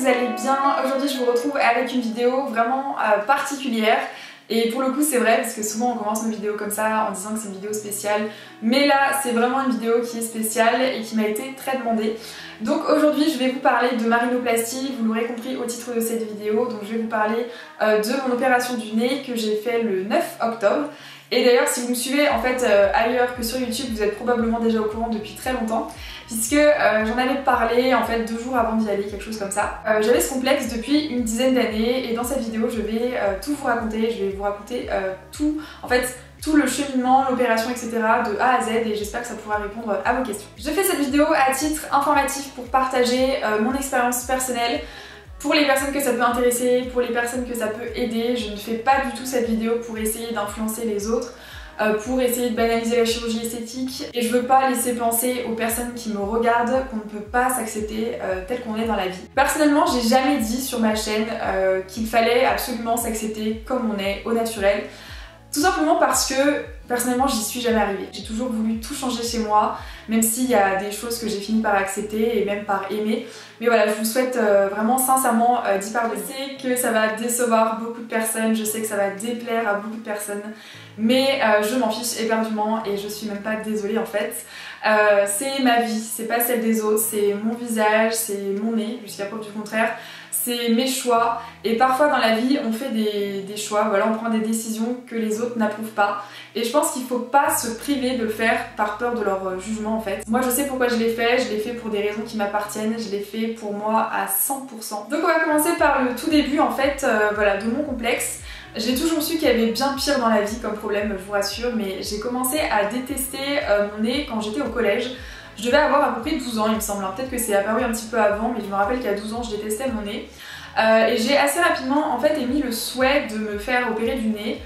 vous allez bien. Aujourd'hui je vous retrouve avec une vidéo vraiment particulière. Et pour le coup c'est vrai parce que souvent on commence nos vidéos comme ça en disant que c'est une vidéo spéciale. Mais là c'est vraiment une vidéo qui est spéciale et qui m'a été très demandée. Donc aujourd'hui je vais vous parler de ma rhinoplastie, vous l'aurez compris au titre de cette vidéo. Donc je vais vous parler de mon opération du nez que j'ai fait le 9 octobre. Et d'ailleurs si vous me suivez en fait ailleurs que sur YouTube, vous êtes probablement déjà au courant depuis très longtemps. Puisque j'en avais parlé en fait 2 jours avant d'y aller, quelque chose comme ça. J'avais ce complexe depuis une dizaine d'années et dans cette vidéo je vais tout vous raconter, je vais vous raconter tout, en fait tout le cheminement, l'opération etc. de A à Z et j'espère que ça pourra répondre à vos questions. Je fais cette vidéo à titre informatif pour partager mon expérience personnelle. Pour les personnes que ça peut intéresser, pour les personnes que ça peut aider, je ne fais pas du tout cette vidéo pour essayer d'influencer les autres. Pour essayer de banaliser la chirurgie esthétique et je veux pas laisser penser aux personnes qui me regardent qu'on ne peut pas s'accepter tel qu'on est dans la vie. Personnellement j'ai jamais dit sur ma chaîne qu'il fallait absolument s'accepter comme on est au naturel, tout simplement parce que personnellement j'y suis jamais arrivée. J'ai toujours voulu tout changer chez moi, même s'il y a des choses que j'ai fini par accepter et même par aimer. Mais voilà, je vous souhaite vraiment sincèrement d'y parvenir. Je sais que ça va décevoir beaucoup de personnes, je sais que ça va déplaire à beaucoup de personnes, mais je m'en fiche éperdument et je suis même pas désolée en fait. C'est ma vie, c'est pas celle des autres, c'est mon visage, c'est mon nez, jusqu'à preuve du contraire. C'est mes choix et parfois dans la vie on fait des choix, voilà, on prend des décisions que les autres n'approuvent pas et je pense qu'il faut pas se priver de le faire par peur de leur jugement en fait. Moi je sais pourquoi je l'ai fait pour des raisons qui m'appartiennent, je l'ai fait pour moi à 100%. Donc on va commencer par le tout début en fait, voilà, de mon complexe. J'ai toujours su qu'il y avait bien pire dans la vie comme problème, je vous rassure, mais j'ai commencé à détester mon nez quand j'étais au collège. Je devais avoir à peu près 12 ans il me semble, peut-être que c'est apparu un petit peu avant, mais je me rappelle qu'à 12 ans je détestais mon nez. Et j'ai assez rapidement en fait émis le souhait de me faire opérer du nez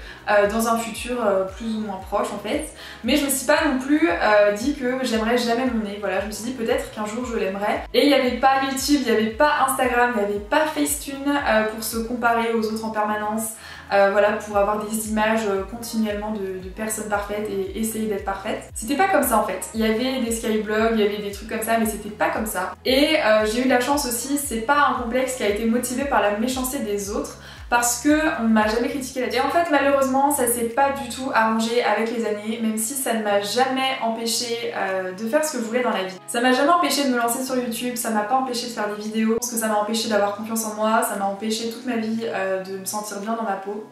dans un futur plus ou moins proche en fait. Mais je me suis pas non plus dit que j'aimerais jamais mon nez, voilà, je me suis dit peut-être qu'un jour je l'aimerais. Et il n'y avait pas YouTube, il n'y avait pas Instagram, il n'y avait pas Facetune pour se comparer aux autres en permanence. Voilà, pour avoir des images continuellement de personnes parfaites et essayer d'être parfaite. C'était pas comme ça en fait. Il y avait des skyblogs, il y avait des trucs comme ça, mais c'était pas comme ça. Et j'ai eu la chance aussi, c'est pas un complexe qui a été motivé par la méchanceté des autres, parce que on m'a jamais critiqué là-dessus. Et en fait malheureusement ça s'est pas du tout arrangé avec les années, même si ça ne m'a jamais empêché de faire ce que je voulais dans la vie. Ça m'a jamais empêché de me lancer sur YouTube, ça m'a pas empêché de faire des vidéos, parce que ça m'a empêché d'avoir confiance en moi, ça m'a empêché toute ma vie de me sentir bien dans ma peau.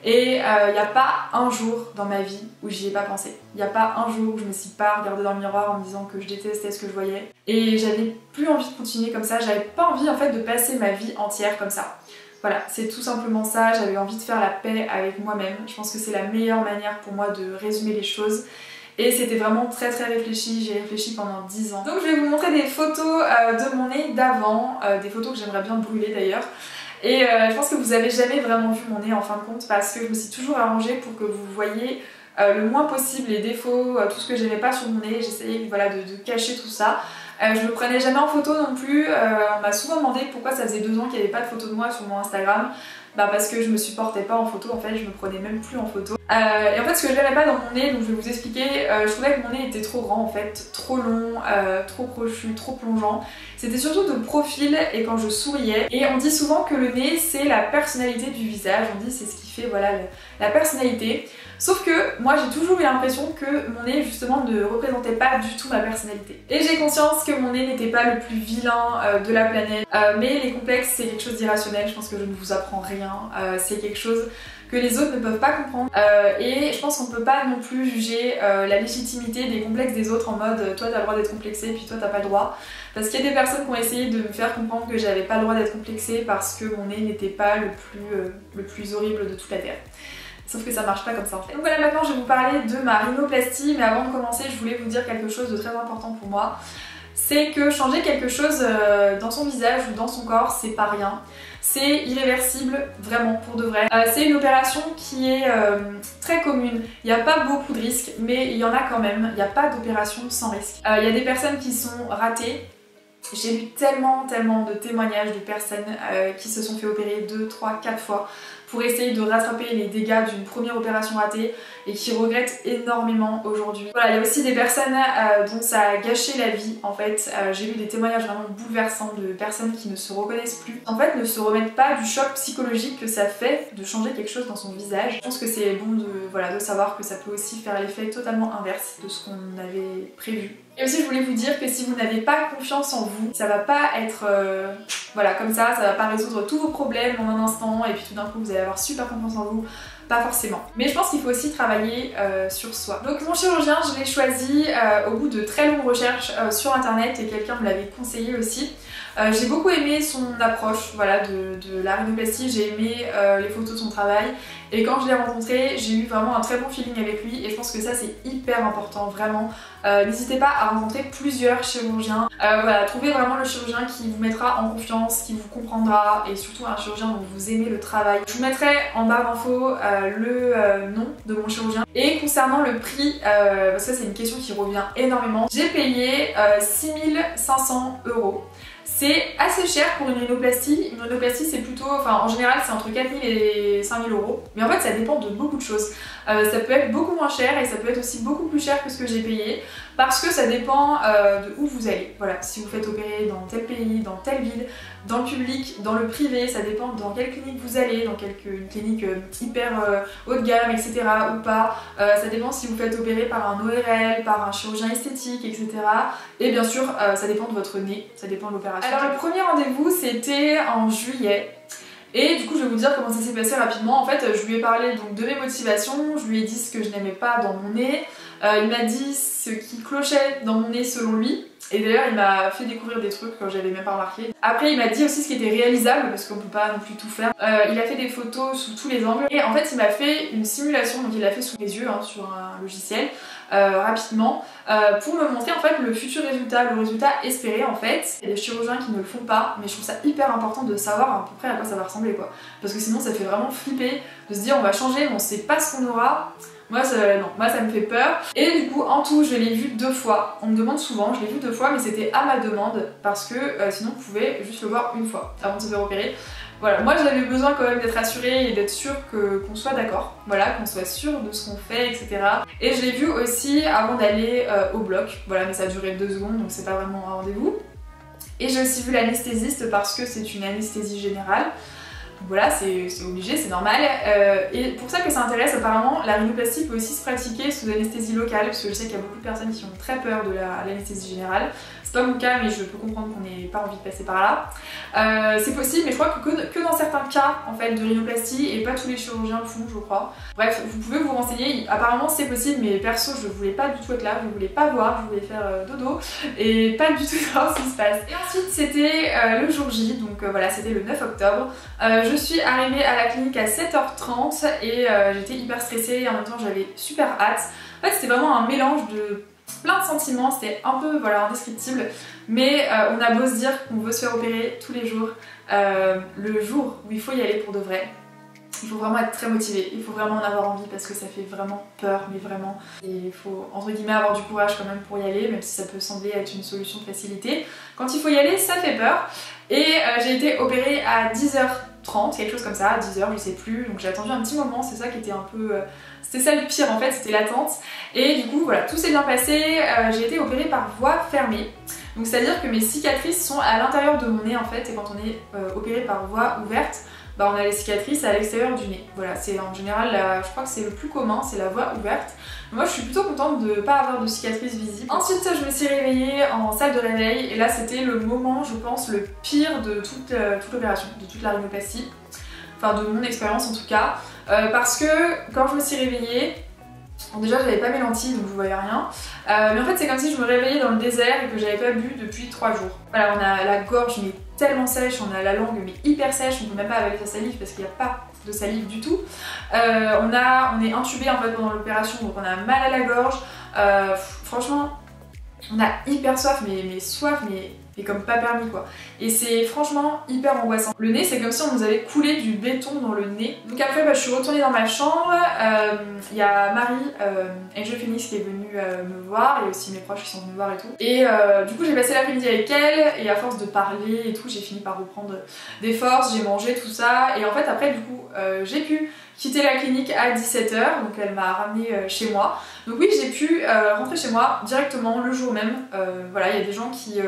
Et il n'y a pas un jour dans ma vie où j'y ai pas pensé. Il n'y a pas un jour où je me suis pas regardée dans le miroir en me disant que je détestais ce que je voyais. Et j'avais plus envie de continuer comme ça, j'avais pas envie en fait de passer ma vie entière comme ça. Voilà, c'est tout simplement ça, j'avais envie de faire la paix avec moi-même. Je pense que c'est la meilleure manière pour moi de résumer les choses. Et c'était vraiment très réfléchi, j'ai réfléchi pendant 10 ans. Donc je vais vous montrer des photos de mon nez d'avant, des photos que j'aimerais bien brûler d'ailleurs. Et je pense que vous avez jamais vraiment vu mon nez en fin de compte parce que je me suis toujours arrangée pour que vous voyez le moins possible les défauts, tout ce que j'aimais pas sur mon nez. J'essayais voilà, de cacher tout ça. Je me prenais jamais en photo non plus, on m'a souvent demandé pourquoi ça faisait 2 ans qu'il n'y avait pas de photo de moi sur mon Instagram. Bah parce que je me supportais pas en photo, en fait je me prenais même plus en photo. Et en fait ce que j'aimais pas dans mon nez, donc je vais vous expliquer, je trouvais que mon nez était trop grand en fait, trop long, trop crochu, trop plongeant. C'était surtout de profil et quand je souriais. Et on dit souvent que le nez c'est la personnalité du visage, on dit c'est ce qui fait voilà la personnalité. Sauf que moi j'ai toujours eu l'impression que mon nez justement ne représentait pas du tout ma personnalité. Et j'ai conscience que mon nez n'était pas le plus vilain de la planète. Mais les complexes c'est quelque chose d'irrationnel, je pense que je ne vous apprends rien. C'est quelque chose que les autres ne peuvent pas comprendre. Et je pense qu'on ne peut pas non plus juger la légitimité des complexes des autres en mode toi t'as le droit d'être complexé puis toi t'as pas le droit. Parce qu'il y a des personnes qui ont essayé de me faire comprendre que j'avais pas le droit d'être complexée parce que mon nez n'était pas le plus horrible de toute la terre. Sauf que ça marche pas comme ça en fait. Donc voilà, maintenant je vais vous parler de ma rhinoplastie, mais avant de commencer je voulais vous dire quelque chose de très important pour moi. C'est que changer quelque chose dans son visage ou dans son corps, c'est pas rien. C'est irréversible, vraiment, pour de vrai. C'est une opération qui est très commune. Il n'y a pas beaucoup de risques, mais il y en a quand même. Il n'y a pas d'opération sans risque. Il y a des personnes qui sont ratées. J'ai lu tellement de témoignages de personnes qui se sont fait opérer 2, 3, 4 fois pour essayer de rattraper les dégâts d'une première opération ratée et qui regrettent énormément aujourd'hui. Voilà, il y a aussi des personnes dont ça a gâché la vie en fait. J'ai lu des témoignages vraiment bouleversants de personnes qui ne se reconnaissent plus. En fait, ne se remettent pas du choc psychologique que ça fait de changer quelque chose dans son visage. Je pense que c'est bon de savoir que ça peut aussi faire l'effet totalement inverse de ce qu'on avait prévu. Et aussi je voulais vous dire que si vous n'avez pas confiance en vous, ça va pas être voilà comme ça va pas résoudre tous vos problèmes en un instant et puis tout d'un coup vous allez avoir super confiance en vous. Pas forcément. Mais je pense qu'il faut aussi travailler sur soi. Donc mon chirurgien, je l'ai choisi au bout de très longues recherches sur internet et quelqu'un me l'avait conseillé aussi. J'ai beaucoup aimé son approche voilà, de la rhinoplastie, j'ai aimé les photos de son travail et quand je l'ai rencontré, j'ai eu vraiment un très bon feeling avec lui et je pense que ça c'est hyper important, vraiment. N'hésitez pas à rencontrer plusieurs chirurgiens. Voilà, trouvez vraiment le chirurgien qui vous mettra en confiance, qui vous comprendra et surtout un chirurgien dont vous aimez le travail. Je vous mettrai en barre d'infos le nom de mon chirurgien. Et concernant le prix, parce que c'est une question qui revient énormément, j'ai payé 6 500 €. C'est assez cher pour une rhinoplastie. Une rhinoplastie c'est plutôt, enfin en général c'est entre 4 000 et 5 000 €. Mais en fait ça dépend de beaucoup de choses. Ça peut être beaucoup moins cher et ça peut être aussi beaucoup plus cher que ce que j'ai payé. Parce que ça dépend de où vous allez. Voilà, si vous faites opérer dans tel pays, dans telle ville, dans le public, dans le privé, ça dépend dans quelle clinique vous allez, dans une clinique hyper haut de gamme, etc. ou pas. Ça dépend si vous faites opérer par un ORL, par un chirurgien esthétique, etc. Et bien sûr, ça dépend de votre nez, ça dépend de l'opération. Alors le premier rendez-vous, c'était en juillet. Et du coup je vais vous dire comment ça s'est passé rapidement. En fait je lui ai parlé donc de mes motivations, je lui ai dit ce que je n'aimais pas dans mon nez. Il m'a dit ce qui clochait dans mon nez selon lui. Et d'ailleurs il m'a fait découvrir des trucs que j'avais même pas remarqué. Après il m'a dit aussi ce qui était réalisable parce qu'on peut pas non plus tout faire. Il a fait des photos sous tous les angles. Et en fait il m'a fait une simulation, donc il l'a fait sous les yeux hein, sur un logiciel. Rapidement pour me montrer en fait le futur résultat, le résultat espéré en fait. Il y a des chirurgiens qui ne le font pas mais je trouve ça hyper important de savoir à peu près à quoi ça va ressembler quoi. Parce que sinon ça fait vraiment flipper de se dire on va changer mais on sait pas ce qu'on aura. Moi ça me fait peur. Et du coup en tout je l'ai vu 2 fois. On me demande souvent, je l'ai vu 2 fois mais c'était à ma demande parce que sinon vous pouvez juste le voir une fois avant de se faire opérer. Voilà, moi j'avais besoin quand même d'être assurée et d'être sûre qu'on soit d'accord, voilà, qu'on soit sûr de ce qu'on fait, etc. Et je l'ai vu aussi avant d'aller au bloc, voilà, mais ça a duré 2 secondes donc c'est pas vraiment un rendez-vous. Et j'ai aussi vu l'anesthésiste parce que c'est une anesthésie générale. Voilà, c'est obligé, c'est normal. Et pour ça que ça intéresse, apparemment, la rhinoplastie peut aussi se pratiquer sous anesthésie locale, parce que je sais qu'il y a beaucoup de personnes qui ont très peur de l'anesthésie générale. C'est pas mon cas, mais je peux comprendre qu'on n'ait pas envie de passer par là. C'est possible, mais je crois que dans certains cas en fait, de rhinoplastie, et pas tous les chirurgiens le font, je crois. Bref, vous pouvez vous renseigner. Apparemment, c'est possible, mais perso, je voulais pas du tout être là, je voulais pas voir, je voulais faire dodo, et pas du tout savoir ce qui se passe. Et ensuite, c'était le jour J, donc voilà, c'était le 9 octobre. Je suis arrivée à la clinique à 7h30 et j'étais hyper stressée et en même temps j'avais super hâte. En fait c'était vraiment un mélange de plein de sentiments, c'était un peu voilà, indescriptible, mais on a beau se dire qu'on veut se faire opérer tous les jours, le jour où il faut y aller pour de vrai, il faut vraiment être très motivé, il faut vraiment en avoir envie parce que ça fait vraiment peur, mais vraiment. Et il faut entre guillemets avoir du courage quand même pour y aller, même si ça peut sembler être une solution de facilité. Quand il faut y aller, ça fait peur. Et j'ai été opérée à 10h30, quelque chose comme ça, à 10h, je sais plus. Donc j'ai attendu un petit moment, c'est ça qui était un peu... C'était ça le pire en fait, c'était l'attente. Et du coup voilà, tout s'est bien passé, j'ai été opérée par voie fermée. Donc c'est à dire que mes cicatrices sont à l'intérieur de mon nez en fait, et quand on est opéré par voie ouverte, bah on a les cicatrices à l'extérieur du nez. Voilà, c'est en général, je crois que c'est le plus commun, c'est la voie ouverte. Moi je suis plutôt contente de ne pas avoir de cicatrices visibles. Ensuite je me suis réveillée en salle de réveil et là c'était le moment, je pense, le pire de toute l'opération, de toute la rhinoplastie. Enfin de mon expérience en tout cas. Parce que quand je me suis réveillée, bon déjà j'avais pas mes lentilles donc je voyais rien, mais en fait c'est comme si je me réveillais dans le désert et que j'avais pas bu depuis 3 jours. Voilà, on a la gorge mais tellement sèche, on a la langue mais hyper sèche, on peut même pas avaler sa salive parce qu'il n'y a pas de salive du tout. On est intubé en fait pendant l'opération donc on a mal à la gorge, franchement on a hyper soif mais soif mais et comme pas permis quoi. Et c'est franchement hyper angoissant. Le nez c'est comme si on nous avait coulé du béton dans le nez. Donc après je suis retournée dans ma chambre, il y a Marie, Angel Phoenix qui est venue me voir, et aussi mes proches qui sont venus me voir et tout. Et du coup j'ai passé l'après-midi avec elle, et à force de parler et tout, j'ai fini par reprendre des forces, j'ai mangé tout ça, et en fait après du coup j'ai pu quitter la clinique à 17 h, donc elle m'a ramenée chez moi. Donc oui, j'ai pu rentrer chez moi directement le jour même. Voilà, il y a des gens qui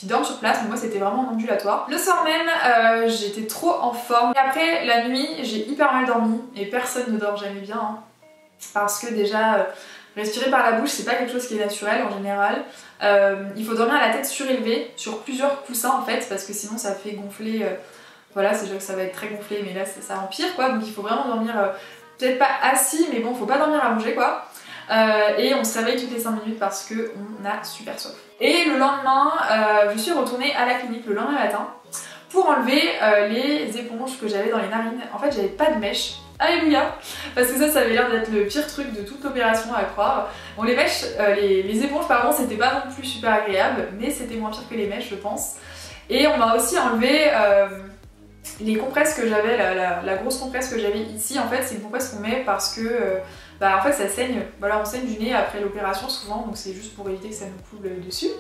dorment sur place, mais moi c'était vraiment en ambulatoire. Le soir même, j'étais trop en forme. Et après, la nuit, j'ai hyper mal dormi, et personne ne dort jamais bien. Hein, parce que déjà, respirer par la bouche, c'est pas quelque chose qui est naturel en général. Il faut dormir à la tête surélevée, sur plusieurs coussins en fait, parce que sinon ça fait gonfler... Voilà, c'est déjà que ça va être très gonflé, mais là ça empire quoi, donc il faut vraiment dormir, peut-être pas assis, mais bon, faut pas dormir allongé quoi. Et on se réveille toutes les 5 minutes parce qu'on a super soif. Et le lendemain, je suis retournée à la clinique le lendemain matin pour enlever les éponges que j'avais dans les narines. En fait, j'avais pas de mèche. Alléluia! Parce que ça avait l'air d'être le pire truc de toute l'opération à croire. Bon, les mèches, les éponges pardon, c'était pas non plus super agréable, mais c'était moins pire que les mèches je pense. Et on m'a aussi enlevé les compresses que j'avais, la grosse compresse que j'avais ici, en fait c'est une compresse qu'on met parce que bah, en fait ça saigne, voilà, on saigne du nez après l'opération souvent, donc c'est juste pour éviter que ça nous coule dessus.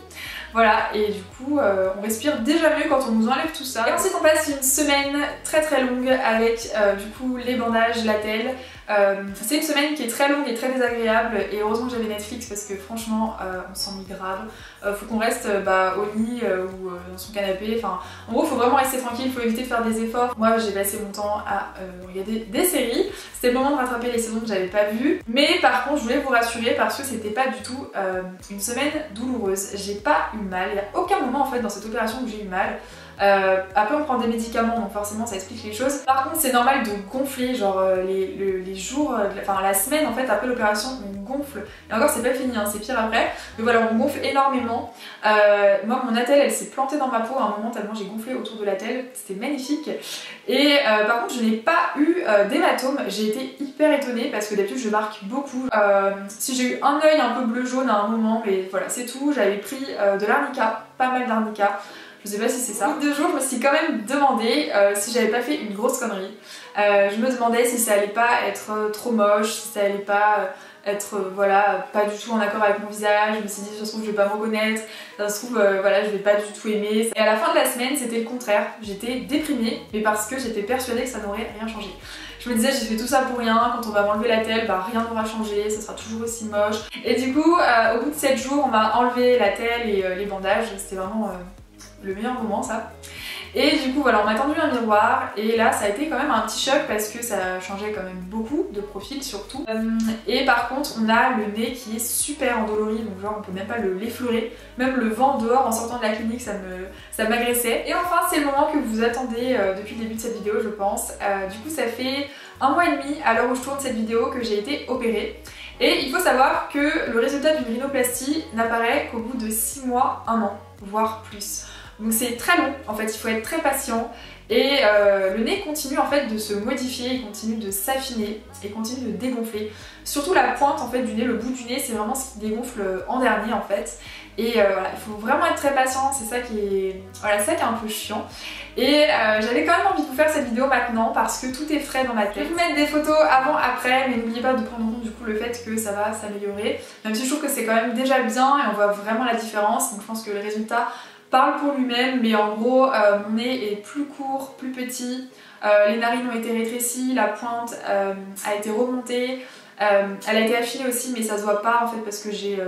Voilà, et du coup on respire déjà mieux quand on nous enlève tout ça. Et ensuite on passe une semaine très longue avec du coup les bandages, l'attelle. C'est une semaine qui est très longue et très désagréable, et heureusement que j'avais Netflix parce que franchement on s'ennuie grave. Faut qu'on reste au lit ou dans son canapé, enfin en gros faut vraiment rester tranquille, il faut éviter de faire des efforts. Moi j'ai passé mon temps à regarder des séries, c'était le moment de rattraper les saisons que j'avais pas vues, mais par contre je voulais vous rassurer parce que c'était pas du tout une semaine douloureuse. J'ai pas eu mal, il n'y a aucun moment en fait dans cette opération où j'ai eu mal. Après on prend des médicaments donc forcément ça explique les choses. Par contre c'est normal de gonfler, genre les jours, enfin la semaine en fait après l'opération on gonfle. Et encore c'est pas fini, hein, c'est pire après. Mais voilà, on gonfle énormément. Moi mon attelle elle s'est plantée dans ma peau à un moment tellement j'ai gonflé autour de l'attelle, c'était magnifique. Et par contre je n'ai pas eu d'hématome, j'ai été hyper étonnée parce que d'habitude je marque beaucoup. Si j'ai eu un œil un peu bleu jaune à un moment, mais voilà c'est tout. J'avais pris de l'arnica, pas mal d'arnica. Je sais pas si c'est ça. Au bout de 2 jours, je me suis quand même demandé si j'avais pas fait une grosse connerie. Je me demandais si ça allait pas être trop moche, si ça allait pas être voilà, pas du tout en accord avec mon visage. Je me suis dit, ça se trouve, je vais pas me reconnaître, ça se trouve, voilà, je vais pas du tout aimer. Et à la fin de la semaine, c'était le contraire. J'étais déprimée, mais parce que j'étais persuadée que ça n'aurait rien changé. Je me disais, j'ai fait tout ça pour rien, quand on va m'enlever l'attelle, bah rien n'aura changé, ça sera toujours aussi moche. Et du coup, au bout de 7 jours, on m'a enlevé l'attelle et les bandages. C'était vraiment le meilleur moment ça. Et du coup voilà, on m'a tendu un miroir et là ça a été quand même un petit choc parce que ça changeait quand même beaucoup de profil surtout. Et par contre on a le nez qui est super endolori, donc genre on peut même pas l'effleurer. Même le vent dehors en sortant de la clinique ça m'agressait. Et enfin c'est le moment que vous attendez depuis le début de cette vidéo je pense. Du coup ça fait 1 mois et demi à l'heure où je tourne cette vidéo que j'ai été opérée. Et il faut savoir que le résultat d'une rhinoplastie n'apparaît qu'au bout de 6 mois, 1 an, voire plus. Donc c'est très long, en fait, il faut être très patient. Et le nez continue en fait de se modifier, il continue de s'affiner et continue de dégonfler. Surtout la pointe en fait du nez, le bout du nez, c'est vraiment ce qui dégonfle en dernier en fait. Et voilà, il faut vraiment être très patient, c'est ça qui est, voilà, ça qui est un peu chiant. Et j'avais quand même envie de vous faire cette vidéo maintenant parce que tout est frais dans ma tête. Je vais vous mettre des photos avant-après, mais n'oubliez pas de prendre en compte du coup le fait que ça va s'améliorer. Même si je trouve que c'est quand même déjà bien et on voit vraiment la différence, donc je pense que le résultat parle pour lui-même, mais en gros mon nez est plus court, plus petit, les narines ont été rétrécies, la pointe a été remontée, elle a été affinée aussi mais ça se voit pas en fait parce que j'ai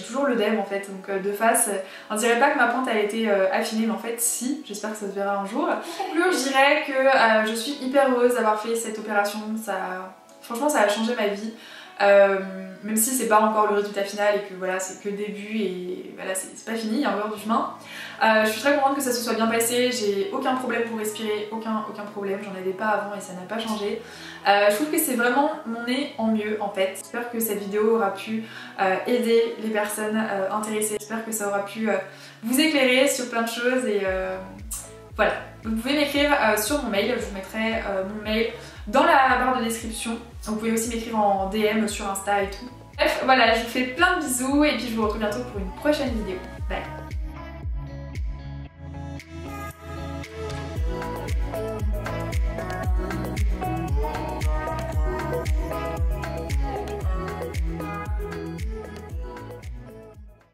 toujours l'œdème en fait, donc de face on dirait pas que ma pointe a été affinée mais en fait si, j'espère que ça se verra un jour. Pour conclure je dirais que je suis hyper heureuse d'avoir fait cette opération, franchement ça a changé ma vie. Même si c'est pas encore le résultat final et que voilà c'est que le début et voilà c'est pas fini, il y a encore du chemin. Je suis très contente que ça se soit bien passé, j'ai aucun problème pour respirer, aucun problème, j'en avais pas avant et ça n'a pas changé. Je trouve que c'est vraiment mon nez en mieux en fait. J'espère que cette vidéo aura pu aider les personnes intéressées, j'espère que ça aura pu vous éclairer sur plein de choses et voilà. Vous pouvez m'écrire sur mon mail, je vous mettrai mon mail dans la barre de description. Vous pouvez aussi m'écrire en DM sur Insta et tout. Bref, voilà, je vous fais plein de bisous et puis je vous retrouve bientôt pour une prochaine vidéo. Bye!